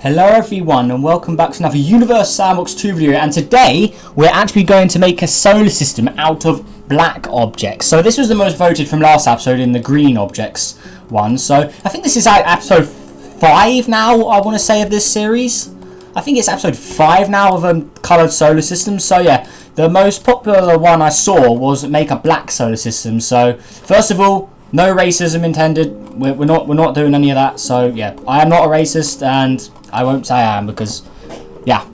Hello everyone and welcome back to another Universe Sandbox 2 video, and today we're actually going to make a solar system out of black objects. So this was the most voted from last episode in the green objects one. So I think this is episode 5 now, I want to say, of this series. I think it's episode 5 now of a coloured solar system. So yeah, the most popular one I saw was make a black solar system. So first of all, no racism intended. We're not doing any of that. So yeah, I am not a racist, and I won't say I am because yeah,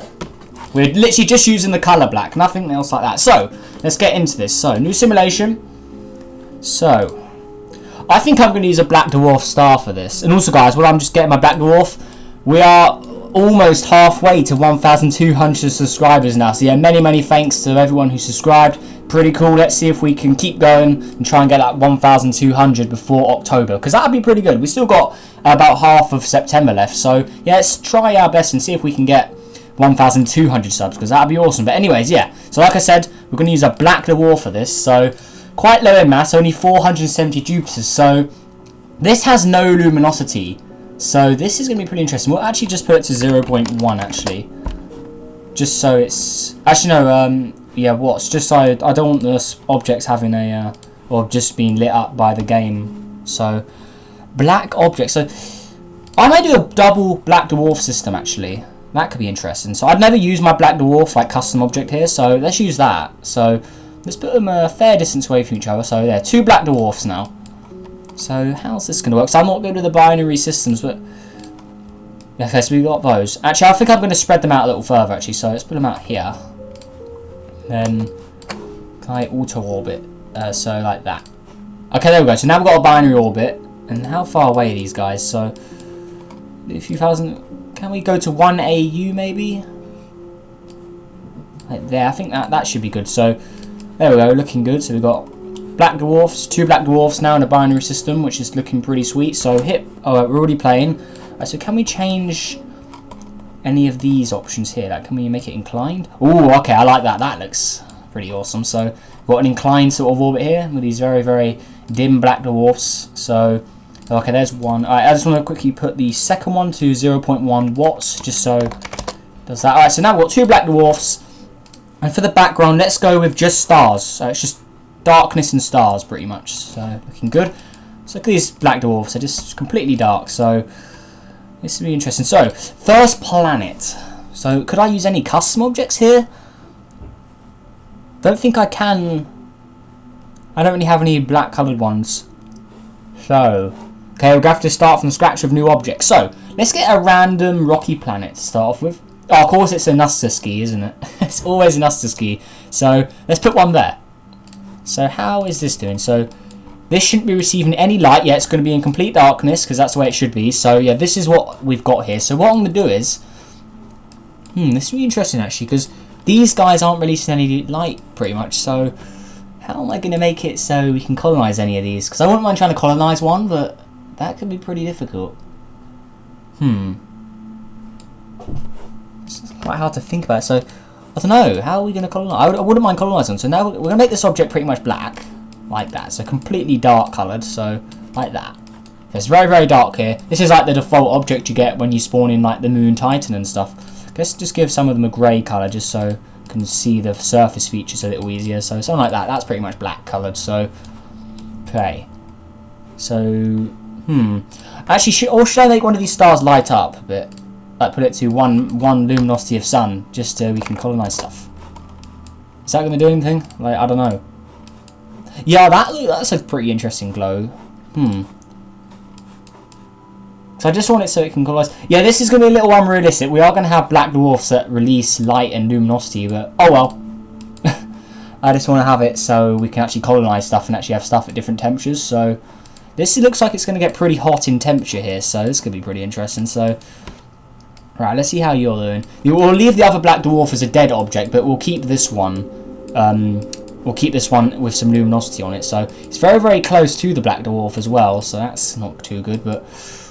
we're literally just using the colour black, nothing else like that. So let's get into this. So new simulation. So I think I'm going to use a black dwarf star for this. And also guys, while I'm just getting my black dwarf, we are almost halfway to 1,200 subscribers now. So yeah, many thanks to everyone who subscribed. Pretty cool. Let's see if we can keep going and try and get that 1,200 before October, because that would be pretty good. We still got about half of September left, so yeah, let's try our best and see if we can get 1,200 subs, because that would be awesome. But anyways, yeah, so like I said, we're going to use a black dwarf for this. So quite low in mass, only 470 Jupiters, so this has no luminosity, so this is going to be pretty interesting. We'll actually just put it to 0.1 actually, just so it's actually no yeah, what's just so I don't want the objects having a or just being lit up by the game. So black objects. So I might do a double black dwarf system actually. That could be interesting. So I've never used my black dwarf like custom object here, so let's use that. So let's put them a fair distance away from each other. So there, 2 black dwarfs now. So how's this going to work? So I'm not good with the binary systems, but okay, so we've got those. Actually, I think I'm going to spread them out a little further actually. So let's put them out here. Then can I auto orbit? So like that. Okay, there we go. So now we've got a binary orbit. And how far away are these guys? So a few thousand. Can we go to 1 AU maybe? Like there. I think that should be good. So there we go. Looking good. So we've got black dwarfs, 2 black dwarfs now in a binary system, which is looking pretty sweet. So hit. Oh, we're already playing. So can we change any of these options here? Like, can we make it inclined? Oh, okay, I like that. That looks pretty awesome. So we've got an inclined sort of orbit here with these very dim black dwarfs. So okay, there's one. Alright, I just want to quickly put the second one to 0.1 watts, just so it does that. Alright, so now we've got 2 black dwarfs, and for the background, let's go with just stars. So it's just darkness and stars pretty much. So looking good. So look at these black dwarfs, they're just completely dark. So this will be interesting. So, first planet. So, could I use any custom objects here? Don't think I can. I don't really have any black coloured ones. So, okay, we're going to have to start from scratch with new objects. So, let's get a random rocky planet to start off with. Oh, of course it's a Nusterski, isn't it? It's always a Nusterski. So, let's put one there. So, how is this doing? So, this shouldn't be receiving any light yet. It's going to be in complete darkness because that's the way it should be. So yeah, this is what we've got here. So what I'm going to do is, this will be interesting actually, because these guys aren't releasing any light pretty much. So how am I going to make it so we can colonize any of these? Because I wouldn't mind trying to colonize one, but that could be pretty difficult. It's quite hard to think about. So I don't know. How are we going to colonize? I wouldn't mind colonizing. So now we're going to make this object pretty much black. Like that, so completely dark coloured, so like that. So it's very dark here. This is like the default object you get when you spawn in like the Moon Titan and stuff. Let's just give some of them a grey colour just so you can see the surface features a little easier. So something like that, that's pretty much black coloured. So okay. So actually, should I make one of these stars light up a bit? Like put it to one luminosity of sun, just so we can colonise stuff. Is that going to do anything? Like, I don't know. Yeah, that's a pretty interesting glow. So I just want it so it can colorize. Yeah, this is going to be a little unrealistic. We are going to have black dwarfs that release light and luminosity, but oh well. I just want to have it so we can actually colonize stuff and actually have stuff at different temperatures. So this looks like it's going to get pretty hot in temperature here, so this could be pretty interesting. So right, let's see how you're doing. We'll leave the other black dwarf as a dead object, but we'll keep this one. We'll keep this one with some luminosity on it. So it's very close to the black dwarf as well. So that's not too good. But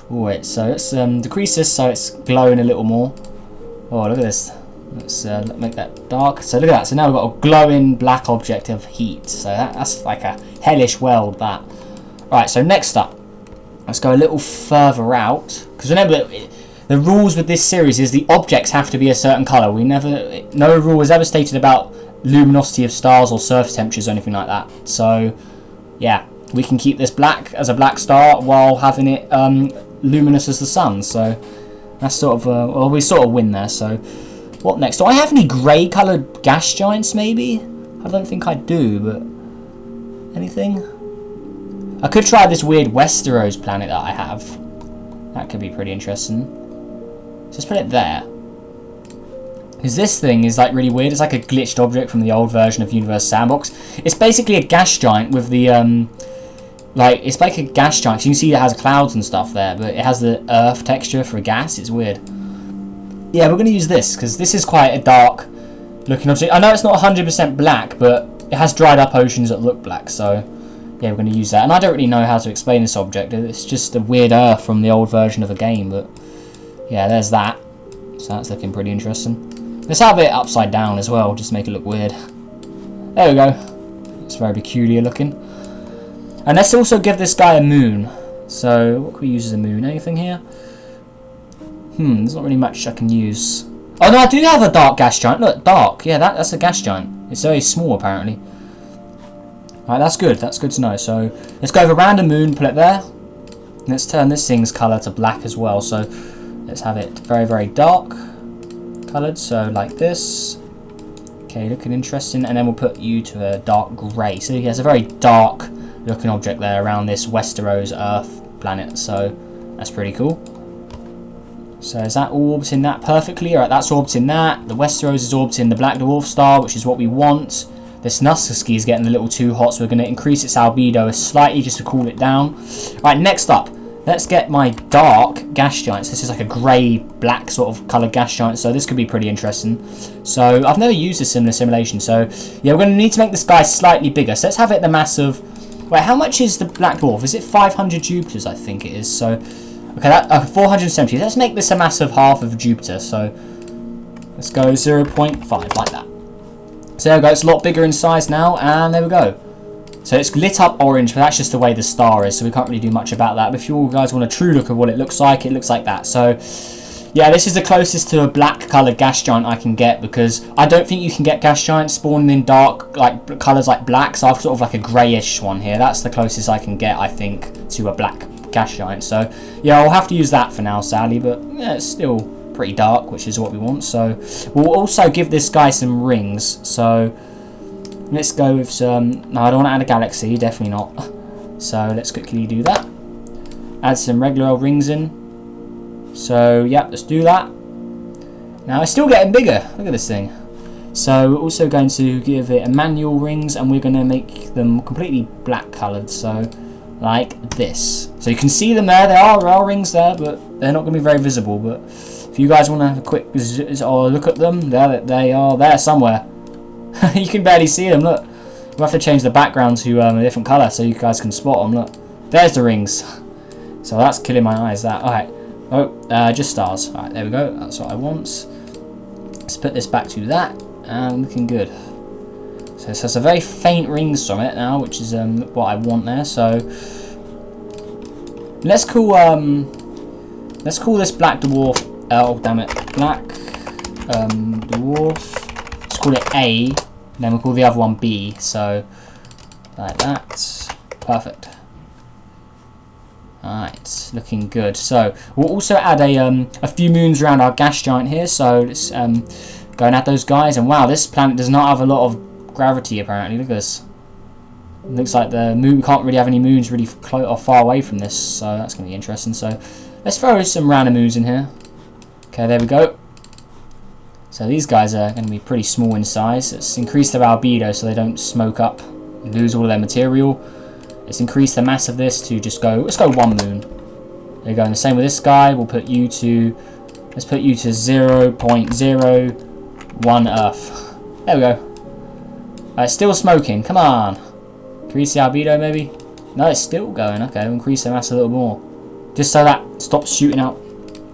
wait, so let's decrease this so it's glowing a little more. Oh, look at this. Let's make that dark. So look at that. So now we've got a glowing black object of heat. So that's like a hellish world. That. Right. So next up, let's go a little further out, because remember the rules with this series is the objects have to be a certain colour. No rule was ever stated about luminosity of stars or surface temperatures or anything like that. So, yeah, we can keep this black as a black star while having it luminous as the sun. So that's sort of well, we sort of win there. So what next? Do I have any grey coloured gas giants? Maybe. I don't think I do, but anything? I could try this weird Westeros planet that I have. That could be pretty interesting. So let's put it there. Because this thing is like really weird. It's like a glitched object from the old version of Universe Sandbox. It's basically a gas giant with the like, it's like a gas giant. So you can see it has clouds and stuff there, but it has the earth texture for a gas. It's weird. Yeah, we're going to use this because this is quite a dark looking object. I know it's not 100% black, but it has dried up oceans that look black. So yeah, we're going to use that. And I don't really know how to explain this object. It's just a weird earth from the old version of the game, but yeah, there's that. So that's looking pretty interesting. Let's have it upside down as well, just to make it look weird. There we go. It's very peculiar looking. And let's also give this guy a moon. So, what can we use as a moon? Anything here? There's not really much I can use. Oh no, I do have a dark gas giant. Look, dark. Yeah, that's a gas giant. It's very small, apparently. Alright, that's good. That's good to know. So, let's go with a random moon, put it there. Let's turn this thing's colour to black as well. So, let's have it very, very dark coloured, so like this. Okay, looking interesting, and then we'll put you to a dark grey. So he has a very dark looking object there around this Westeros Earth planet, so that's pretty cool. So is that all orbiting that perfectly? Alright, that's orbiting that. The Westeros is orbiting the black dwarf star, which is what we want. This Nuskaski is getting a little too hot, so we're going to increase its albedo slightly just to cool it down. Alright, next up, let's get my dark gas giants. This is like a grey, black sort of coloured gas giant, so this could be pretty interesting. So I've never used a similar simulation, so yeah, we're going to need to make this guy slightly bigger. So let's have it the mass of... Wait, how much is the black dwarf? Is it 500 Jupiters? I think it is. So, okay, that 470. Let's make this a mass of half of Jupiter. So let's go 0.5 like that. So there we go. It's a lot bigger in size now, and there we go. So it's lit up orange, but that's just the way the star is, so we can't really do much about that. But if you guys want a true look at what it looks like that. So yeah, this is the closest to a black coloured gas giant I can get, because I don't think you can get gas giants spawning in dark like colours like black, so I've sort of like a greyish one here. That's the closest I can get, I think, to a black gas giant. So yeah, I'll have to use that for now, sadly, but yeah, it's still pretty dark, which is what we want. So we'll also give this guy some rings. So let's go with some... No, I don't want to add a galaxy, definitely not. So let's quickly do that. Add some regular old rings in. So yeah, let's do that. Now it's still getting bigger. Look at this thing. So we're also going to give it a manual rings, and we're going to make them completely black coloured. So like this. So you can see them there. There are rings there, but they're not going to be very visible. But if you guys want to have a quick look at them, there they are there somewhere. You can barely see them, look. We'll have to change the background to a different colour so you guys can spot them, look. There's the rings. So that's killing my eyes, that. Alright. Oh, just stars. Alright, there we go. That's what I want. Let's put this back to that. And looking good. So this has a very faint rings from it now, which is what I want there. So let's call this black dwarf... Oh, damn it. Black dwarf... Call it A, and then we'll call the other one B. So like that. Perfect. Alright, looking good. So we'll also add a few moons around our gas giant here. So let's go and add those guys. And wow, this planet does not have a lot of gravity apparently. Look at this. It looks like the moon can't really have any moons really far away from this. So that's going to be interesting. So let's throw some random moons in here. Okay, there we go. So these guys are going to be pretty small in size. Let's increase their albedo so they don't smoke up and lose all their material. Let's increase the mass of this to just go... Let's go 1 moon. There you go. And the same with this guy. We'll put you to... Let's put you to 0.01 Earth. There we go. It's still smoking. Come on. Increase the albedo maybe? No, it's still going. Okay, we'll increase the mass a little more. Just so that stops shooting out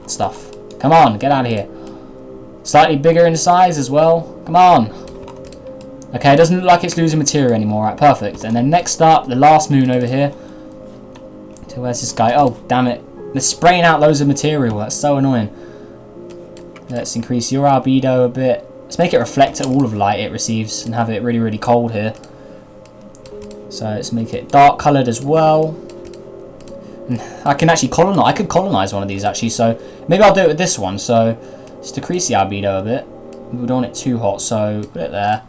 stuff. Come on, get out of here. Slightly bigger in size as well. Come on. Okay, it doesn't look like it's losing material anymore. Right, perfect. And then next up, the last moon over here. So where's this guy? Oh, damn it. They're spraying out loads of material. That's so annoying. Let's increase your albedo a bit. Let's make it reflect all of light it receives and have it really, really cold here. So let's make it dark coloured as well. And I can actually colonize. I could colonize one of these actually. So maybe I'll do it with this one. So let's decrease the albedo a bit. We don't want it too hot, so put it there.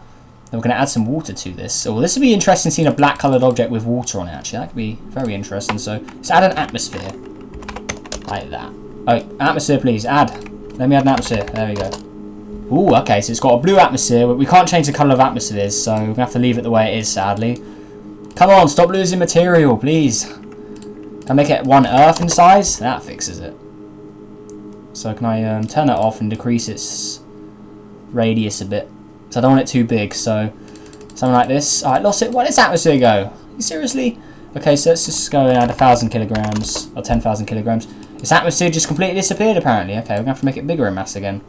Then we're going to add some water to this. Oh, this would be interesting seeing a black coloured object with water on it actually. That could be very interesting. So let's add an atmosphere. Like that. Oh, atmosphere please, add. Let me add an atmosphere. There we go. Ooh, okay, so it's got a blue atmosphere. We can't change the colour of atmospheres, so we're going to have to leave it the way it is, sadly. Come on, stop losing material, please. Can I make it 1 Earth in size? That fixes it. So can I turn that off and decrease its radius a bit? So I don't want it too big, so something like this. Alright, lost it. Where does atmosphere go? Seriously? Okay, so let's just go and add 1,000 kilograms, or 10,000 kilograms. This atmosphere just completely disappeared apparently. Okay, we're going to have to make it bigger in mass again.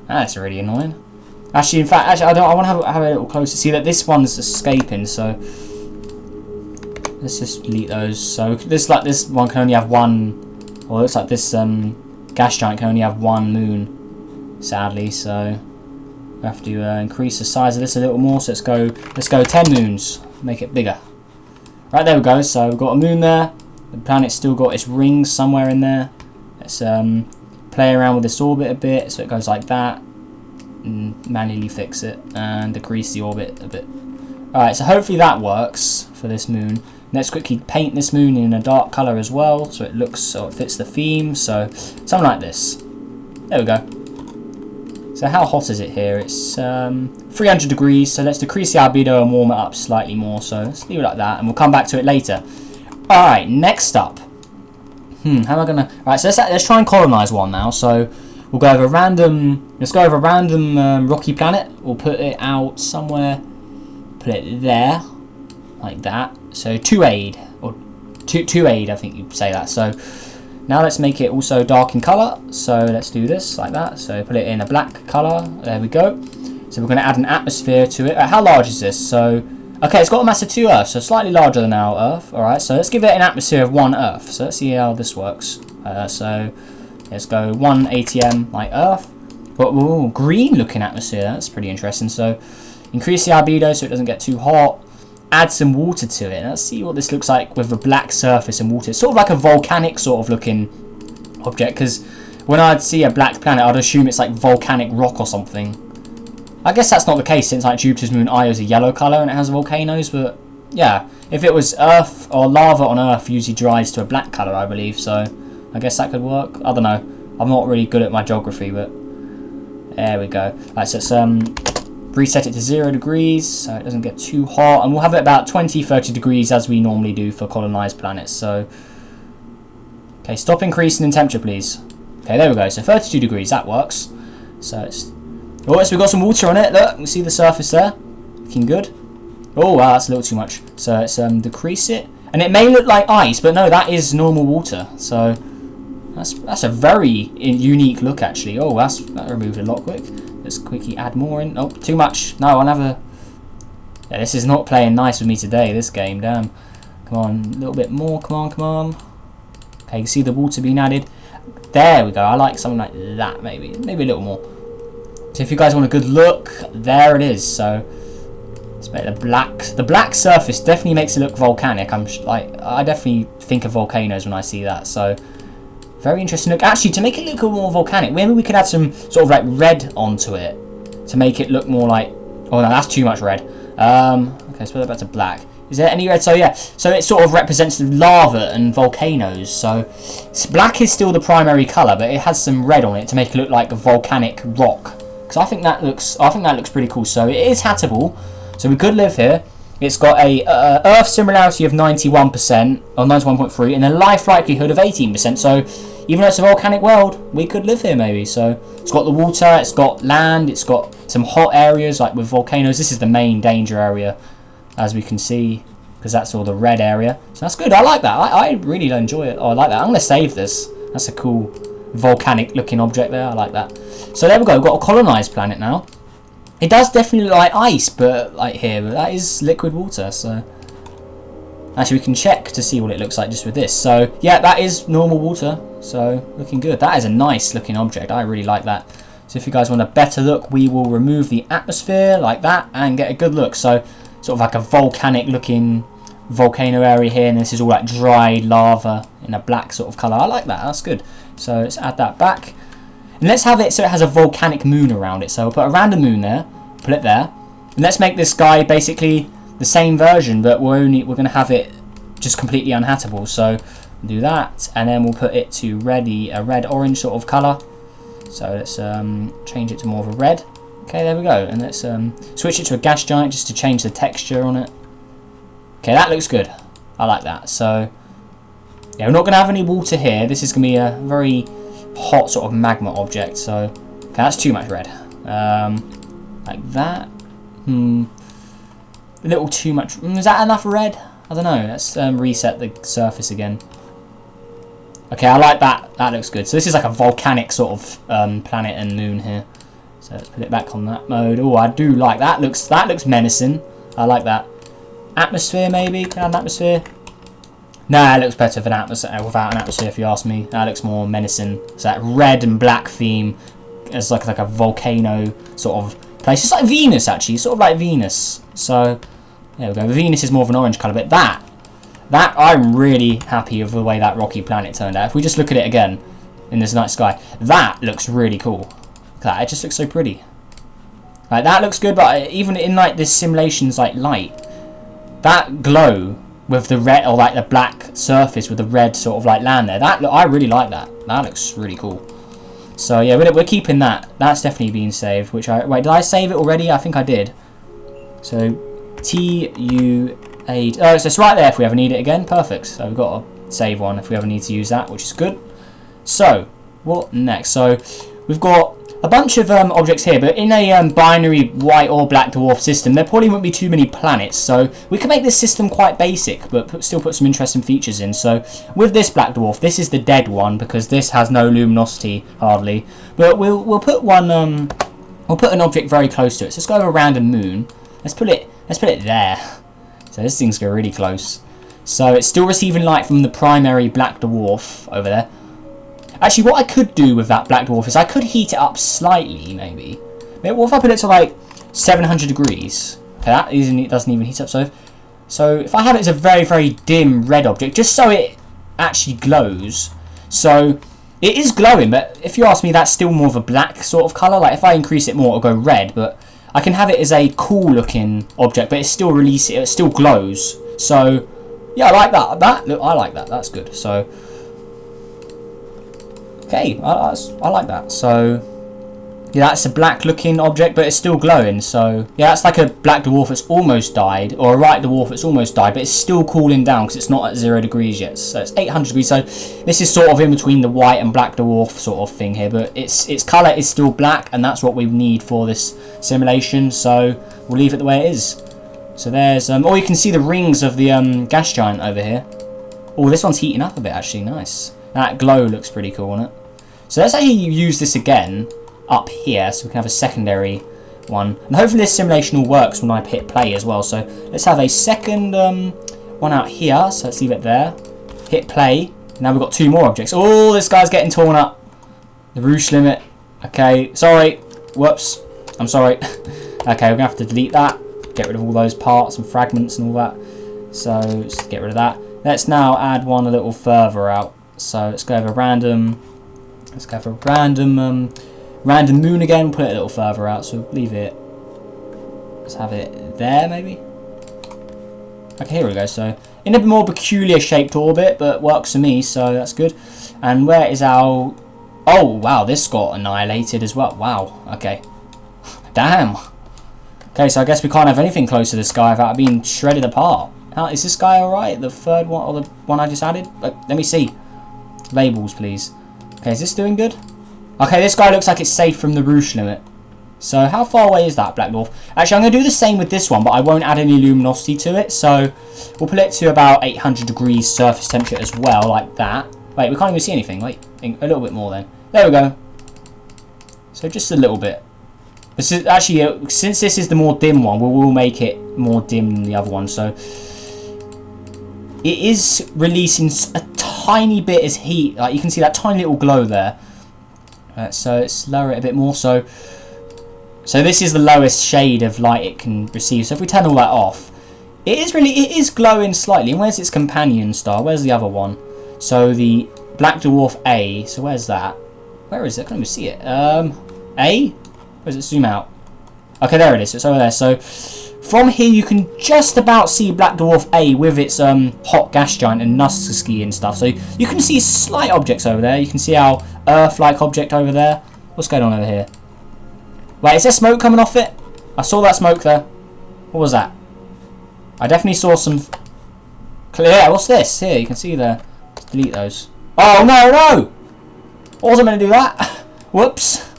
That's really annoying. Actually, in fact, I want to have a little closer. See that this one's escaping, so let's just delete those. So this one can only have one, or it looks like this gas giant can only have one moon, sadly. So we have to increase the size of this a little more. So let's go 10 moons. Make it bigger. Right, there we go. So we've got a moon there. The planet's still got its rings somewhere in there. Let's play around with this orbit a bit, so it goes like that. And manually fix it and decrease the orbit a bit. Alright, so hopefully that works for this moon. Let's quickly paint this moon in a dark colour as well, so it fits the theme. So something like this. There we go. So how hot is it here? It's 300 degrees, so let's decrease the albedo and warm it up slightly more. So let's leave it like that, and we'll come back to it later. Alright, next up. How am I gonna? Right, so let's try and colonize one now. So we'll go over a random. Let's go over a random rocky planet. We'll put it out somewhere. Put it there, like that. So 2-aid or 2-aid, I think you say that. So now let's make it also dark in color. So let's do this like that. So put it in a black color. There we go. So we're going to add an atmosphere to it. How large is this? So okay, it's got a mass of 2 Earths, so slightly larger than our Earth. Alright, so let's give it an atmosphere of 1 Earth. So let's see how this works. So let's go 1 ATM like Earth. But ooh, green looking atmosphere, that's pretty interesting. So increase the albedo so it doesn't get too hot. Add some water to it. Let's see what this looks like with a black surface and water. It's sort of like a volcanic sort of looking object, because when I'd see a black planet, I'd assume it's like volcanic rock or something. I guess that's not the case, since like Jupiter's moon Io is a yellow colour and it has volcanoes, but yeah, if it was Earth or lava on Earth usually dries to a black colour, I believe, so I guess that could work. I don't know, I'm not really good at my geography, but there we go. Right, so let's reset it to 0 degrees so it doesn't get too hot, and we'll have it about 20-30 degrees as we normally do for colonised planets. So okay, stop increasing in temperature please. Okay, there we go, so 32 degrees, that works. So it's oh, so we've got some water on it. Look, you can see the surface there. Looking good. Oh, wow, that's a little too much. So let's decrease it. And it may look like ice, but no, that is normal water. So that's a very unique look, actually. Oh, that removed a lot quick. Let's quickly add more in. Oh, too much. No, I'll never. Yeah, this is not playing nice with me today, this game. Damn. Come on, a little bit more. Come on, come on. Okay, you can see the water being added. There we go. I like something like that, maybe. Maybe a little more. So if you guys want a good look, there it is. So let's make the black surface definitely makes it look volcanic. I definitely think of volcanoes when I see that. So very interesting look. Actually, to make it look more volcanic, maybe we could add some sort of like red onto it to make it look more like. Oh no, that's too much red. Okay, let's put that back to black. Is there any red? So yeah, so it sort of represents lava and volcanoes. So black is still the primary color, but it has some red on it to make it look like a volcanic rock. Because I think that looks pretty cool. So it is hattable, so we could live here. It's got a Earth similarity of 91% or 91.3, and a life likelihood of 18%. So even though it's a volcanic world, we could live here maybe. So it's got the water, it's got land, it's got some hot areas like with volcanoes. This is the main danger area, as we can see, because that's all the red area. So that's good. I like that. I really enjoy it. Oh, I like that. I'm gonna save this. That's a cool volcanic looking object there. I like that. So there we go, we've got a colonised planet now. It does definitely look like ice, but like here, but that is liquid water. So actually we can check to see what it looks like just with this. So yeah, that is normal water, so looking good. That is a nice looking object. I really like that. So if you guys want a better look, we will remove the atmosphere like that and get a good look. So sort of like a volcanic looking volcano area here, and this is all like dried lava in a black sort of colour. I like that, that's good. So let's add that back. And let's have it so it has a volcanic moon around it. So we'll put a random moon there, put it there. And let's make this guy basically the same version, but we're going to have it just completely unhattable. So do that, and then we'll put it to a red-orange sort of colour. So let's change it to more of a red. Okay, there we go. And let's switch it to a gas giant just to change the texture on it. Okay, that looks good. I like that. So yeah, we're not going to have any water here. This is going to be a very hot sort of magma object. So okay, that's too much red. Like that. A little too much. Is that enough red? I don't know. Let's reset the surface again. Okay, I like that. That looks good. So this is like a volcanic sort of planet and moon here. So let's put it back on that mode. Oh, I do like that. That looks menacing. I like that. Atmosphere maybe? Can I have an atmosphere? Nah, it looks better than without an atmosphere if you ask me. That looks more menacing. It's that red and black theme. It's like a volcano sort of place. It's like Venus actually. It's sort of like Venus. So there we go. Venus is more of an orange colour, but that I'm really happy with the way that rocky planet turned out. If we just look at it again in this night sky, that looks really cool. Look at that, it just looks so pretty. Like that looks good, but even in like this simulation's like light, that glow with the red or like the black surface with the red sort of like land there, I really like that. That looks really cool. So yeah, we're keeping that. That's definitely being saved. Wait, did I save it already? I think I did. So TU8. Oh, so it's right there if we ever need it again. Perfect. So we've got to save one if we ever need to use that, which is good. So what next? So we've got a bunch of objects here, but in a binary white or black dwarf system, there probably won't be too many planets. So we can make this system quite basic, but still put some interesting features in. So with this black dwarf, this is the dead one because this has no luminosity hardly. But we'll put one. We'll put an object very close to it. So let's go over a random moon. Let's put it there. So this thing's going really close. So it's still receiving light from the primary black dwarf over there. Actually, what I could do with that black dwarf is I could heat it up slightly, maybe. What if I put it to like 700 degrees? Okay, that doesn't even heat up. So if I have it as a very, very dim red object, just so it actually glows. So it is glowing, but if you ask me, that's still more of a black sort of colour. Like if I increase it more, it'll go red, but I can have it as a cool looking object, but it still glows. So yeah, I like that. I like that. That's good. So okay, I like that. So yeah, that's a black looking object, but it's still glowing. So yeah, that's like a black dwarf that's almost died, or a white dwarf that's almost died, but it's still cooling down because it's not at 0 degrees yet. So it's 800 degrees. So this is sort of in between the white and black dwarf sort of thing here, but its colour is still black, and that's what we need for this simulation. So we'll leave it the way it is. So there's oh, you can see the rings of the gas giant over here. Oh, this one's heating up a bit actually. Nice. That glow looks pretty cool on it. So let's actually use this again up here so we can have a secondary one. And hopefully this simulation all works when I hit play as well. So let's have a second one out here. So let's leave it there. Hit play. Now we've got two more objects. Oh, this guy's getting torn up. The roosh limit. Okay, sorry. Whoops. I'm sorry. Okay, we're going to have to delete that. Get rid of all those parts and fragments and all that. So let's get rid of that. Let's now add one a little further out. So let's go over random. Let's go for a random moon again. Put it a little further out. So leave it. Let's have it there maybe. Okay, here we go. So in a more peculiar shaped orbit, but works for me. So that's good. And where is our? Oh wow, this got annihilated as well. Wow. Okay. Damn. Okay, so I guess we can't have anything close to this guy without being shredded apart. Is this guy alright? The third one or the one I just added? Let me see. Labels, please. Okay, is this doing good? Okay, this guy looks like it's safe from the roosh limit. So how far away is that black dwarf? Actually, I'm going to do the same with this one, but I won't add any luminosity to it. So we'll put it to about 800 degrees surface temperature as well, like that. Wait, we can't even see anything. Wait, a little bit more then. There we go. So just a little bit. This is actually, since this is the more dim one, we'll make it more dim than the other one. So it is releasing a tiny bit as heat. Like you can see that tiny little glow there. So let's lower it a bit more. So this is the lowest shade of light it can receive. So if we turn all that off, it is glowing slightly. And where's its companion star? Where's the other one? So the black dwarf A. So where's that? Where is it? I can't even see it. A? Where does it zoom out? Okay, there it is. It's over there. So from here you can just about see black dwarf A with its hot gas giant and Nussky and stuff. So you can see slight objects over there. You can see our Earth-like object over there. What's going on over here? Wait, is there smoke coming off it? I saw that smoke there. What was that? I definitely saw some... Yeah, what's this? Here, you can see there. Let's delete those. Oh, no! I wasn't going to do that. Whoops.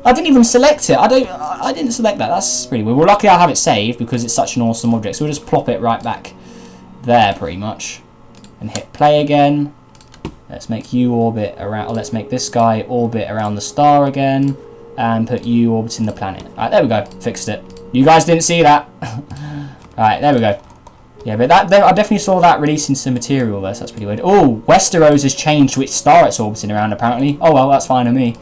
I didn't even select it. I didn't select that. That's pretty weird. Well, luckily I have it saved because it's such an awesome object. So we'll just plop it right back there, pretty much. And hit play again. Let's make you orbit around... Or let's make this guy orbit around the star again. And put you orbiting the planet. Alright, there we go. Fixed it. You guys didn't see that. Alright, there we go. Yeah, but I definitely saw that releasing some material there, so that's pretty weird. Oh, Westeros has changed to which star it's orbiting around, apparently. Oh, well, that's fine with me.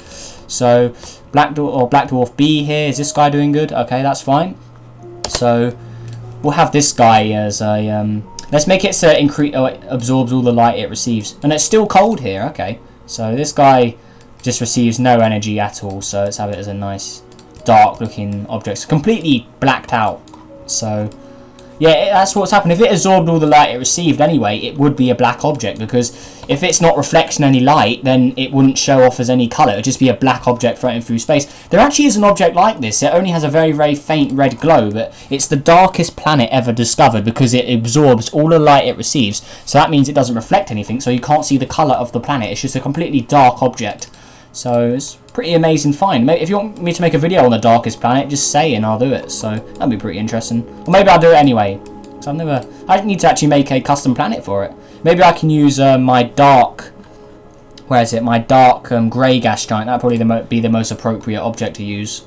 So, Black Dwarf B here. Is this guy doing good? Okay, that's fine. So, we'll have this guy as a... let's make it so it absorbs all the light it receives. And it's still cold here, okay. So, this guy just receives no energy at all. So, let's have it as a nice, dark-looking object. It's completely blacked out. So... yeah, that's what's happened. If it absorbed all the light it received anyway, it would be a black object, because if it's not reflecting any light, then it wouldn't show off as any colour. It would just be a black object floating through space. There actually is an object like this. It only has a very, very faint red glow, but it's the darkest planet ever discovered because it absorbs all the light it receives. So that means it doesn't reflect anything, so you can't see the colour of the planet. It's just a completely dark object. So it's pretty amazing find. Maybe if you want me to make a video on the darkest planet, just say and I'll do it. So that'd be pretty interesting. Or maybe I'll do it anyway. So I need to actually make a custom planet for it. Maybe I can use my dark... where is it? My dark grey gas giant. That'd probably be the most appropriate object to use.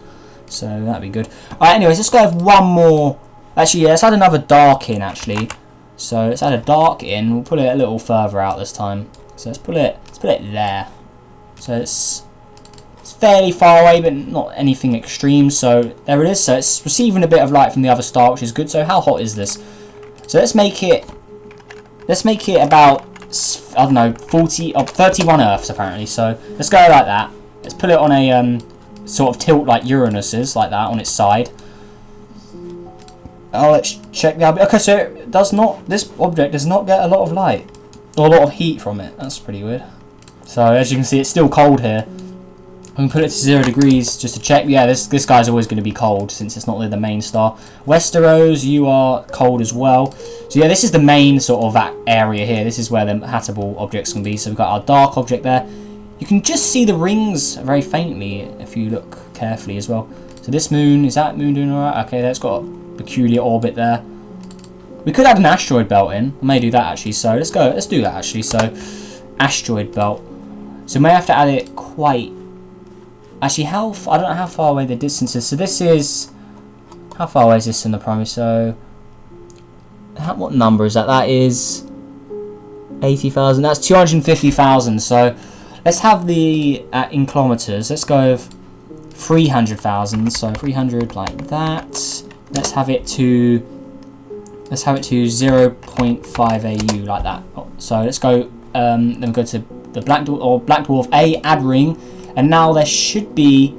So that'd be good. Alright, anyways, let's go with one more. Actually, yeah, let's add another dark in, actually. So let's add a dark in. We'll put it a little further out this time. So let's put it there. So it's fairly far away, but not anything extreme. So there it is. So it's receiving a bit of light from the other star, which is good. So how hot is this? So let's make it about, I don't know, 31 Earths apparently. So let's go like that. Let's put it on a sort of tilt like Uranus is, like that, on its side. Oh, let's check the... okay, so it does not... this object does not get a lot of light or a lot of heat from it. That's pretty weird. So as you can see, it's still cold here. We can put it to 0 degrees just to check. Yeah, this guy's always going to be cold since it's not the main star. Westeros, you are cold as well. So yeah, this is the main sort of that area here. This is where the habitable objects can be. So we've got our dark object there. You can just see the rings very faintly if you look carefully as well. So this moon, is that moon doing alright? Okay, that's got a peculiar orbit there. We could add an asteroid belt in. I may do that actually. So let's do that actually. So asteroid belt. So we may have to add it quite... actually, I don't know how far away the distance is. So this is... how far away is this in the primary? So... what number is that? That is... 80,000. That's 250,000. So let's have the... in kilometres. Let's go with 300,000. So 300 like that. Let's have it to... 0.5 AU like that. So let's go... then we go to the Black Dwarf A, add ring, and now there should be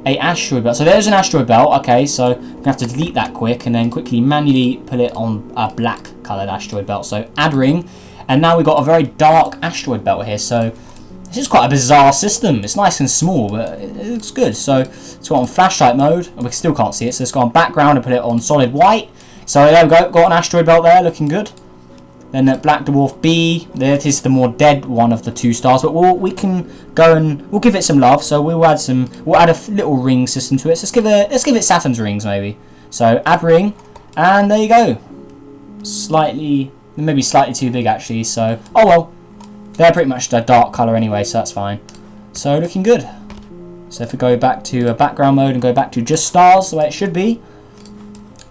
a asteroid belt. So there's an asteroid belt. Okay, so we're gonna have to delete that quick and then quickly manually put it on a black coloured asteroid belt. So add ring, and now we've got a very dark asteroid belt here. So this is quite a bizarre system. It's nice and small, but it looks good. So let's go on flashlight mode, and we still can't see it. So let's go on background and put it on solid white. So there we go. Got an asteroid belt there, looking good. Then at Black Dwarf B, that is the more dead one of the two stars, but we can go and we'll give it some love. So we'll add a little ring system to it. So let's give it Saturn's rings maybe. So add ring, and there you go. Maybe slightly too big actually. So oh well, they're pretty much a dark color anyway, so that's fine. So looking good. So if we go back to background mode and go back to just stars the way it should be.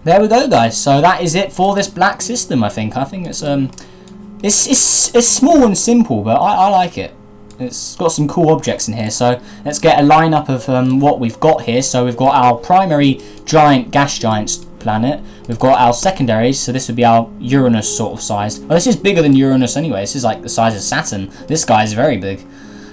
There we go, guys. So that is it for this black system. I think it's small and simple, but I like it. It's got some cool objects in here. So let's get a lineup of what we've got here. So we've got our primary giant gas giants planet. We've got our secondaries, so this would be our Uranus sort of size. Well, this is bigger than Uranus anyway. This is like the size of Saturn. This guy is very big.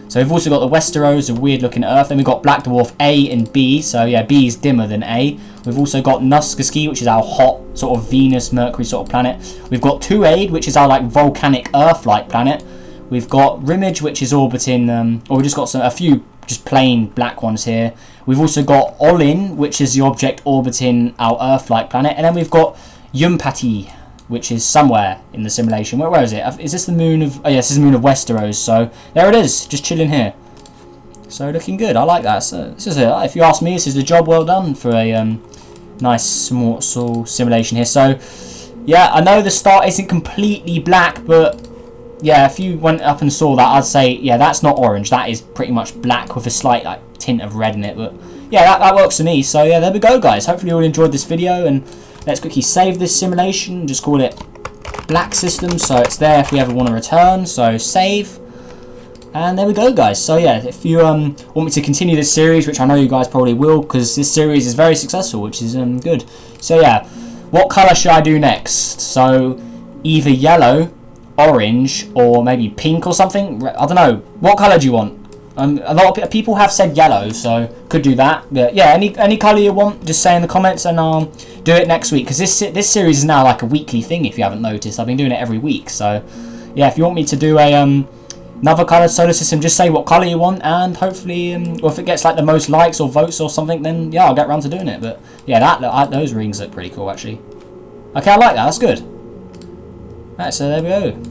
So we've also got the Westeros, a weird looking Earth. Then we've got Black Dwarf A and B. So yeah, B is dimmer than A. We've also got Nuskaski, which is our hot sort of Venus, Mercury sort of planet. We've got Tuaid, which is our like volcanic Earth-like planet. We've got Rimage, which is orbiting, or we've just got a few just plain black ones here. We've also got Olin, which is the object orbiting our Earth-like planet. And then we've got Yumpati, which is somewhere in the simulation. Where is it? Is this the moon of... Oh, yeah, this is the moon of Westeros. So, there it is. Just chilling here. So, looking good. I like that. So, this is it. If you ask me, this is the job well done for a nice small simulation here. So, yeah, I know the start isn't completely black, but... Yeah, if you went up and saw that, I'd say, yeah, that's not orange. That is pretty much black with a slight like tint of red in it. But, yeah, that works for me. So, yeah, there we go, guys. Hopefully you all enjoyed this video, and... Let's quickly save this simulation, just call it Black System, so it's there if we ever want to return, so save. And there we go, guys. So yeah, if you want me to continue this series, which I know you guys probably will, because this series is very successful, which is good. So yeah, what colour should I do next? So either yellow, orange, or maybe pink or something? I don't know. What colour do you want? A lot of people have said yellow, so could do that. But yeah, any colour you want, just say in the comments, and I'll do it next week. Because this series is now like a weekly thing. If you haven't noticed, I've been doing it every week. So yeah, if you want me to do a another coloured solar system, just say what colour you want, and hopefully, or if it gets like the most likes or votes or something, then yeah, I'll get around to doing it. But yeah, those rings look pretty cool actually. Okay, I like that. That's good. Right, so there we go.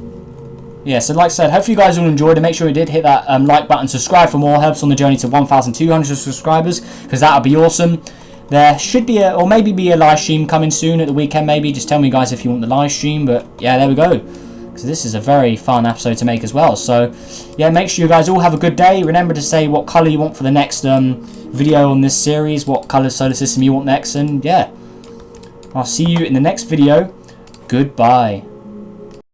Yeah, so like I said, hopefully you guys all enjoyed, and make sure you did hit that like button, subscribe for more, helps on the journey to 1,200 subscribers, because that would be awesome. There should be or maybe be a live stream coming soon at the weekend, maybe. Just tell me, guys, if you want the live stream. But yeah, there we go. Because this is a very fun episode to make as well. So yeah, make sure you guys all have a good day. Remember to say what colour you want for the next video on this series, what colour solar system you want next, and yeah, I'll see you in the next video. Goodbye.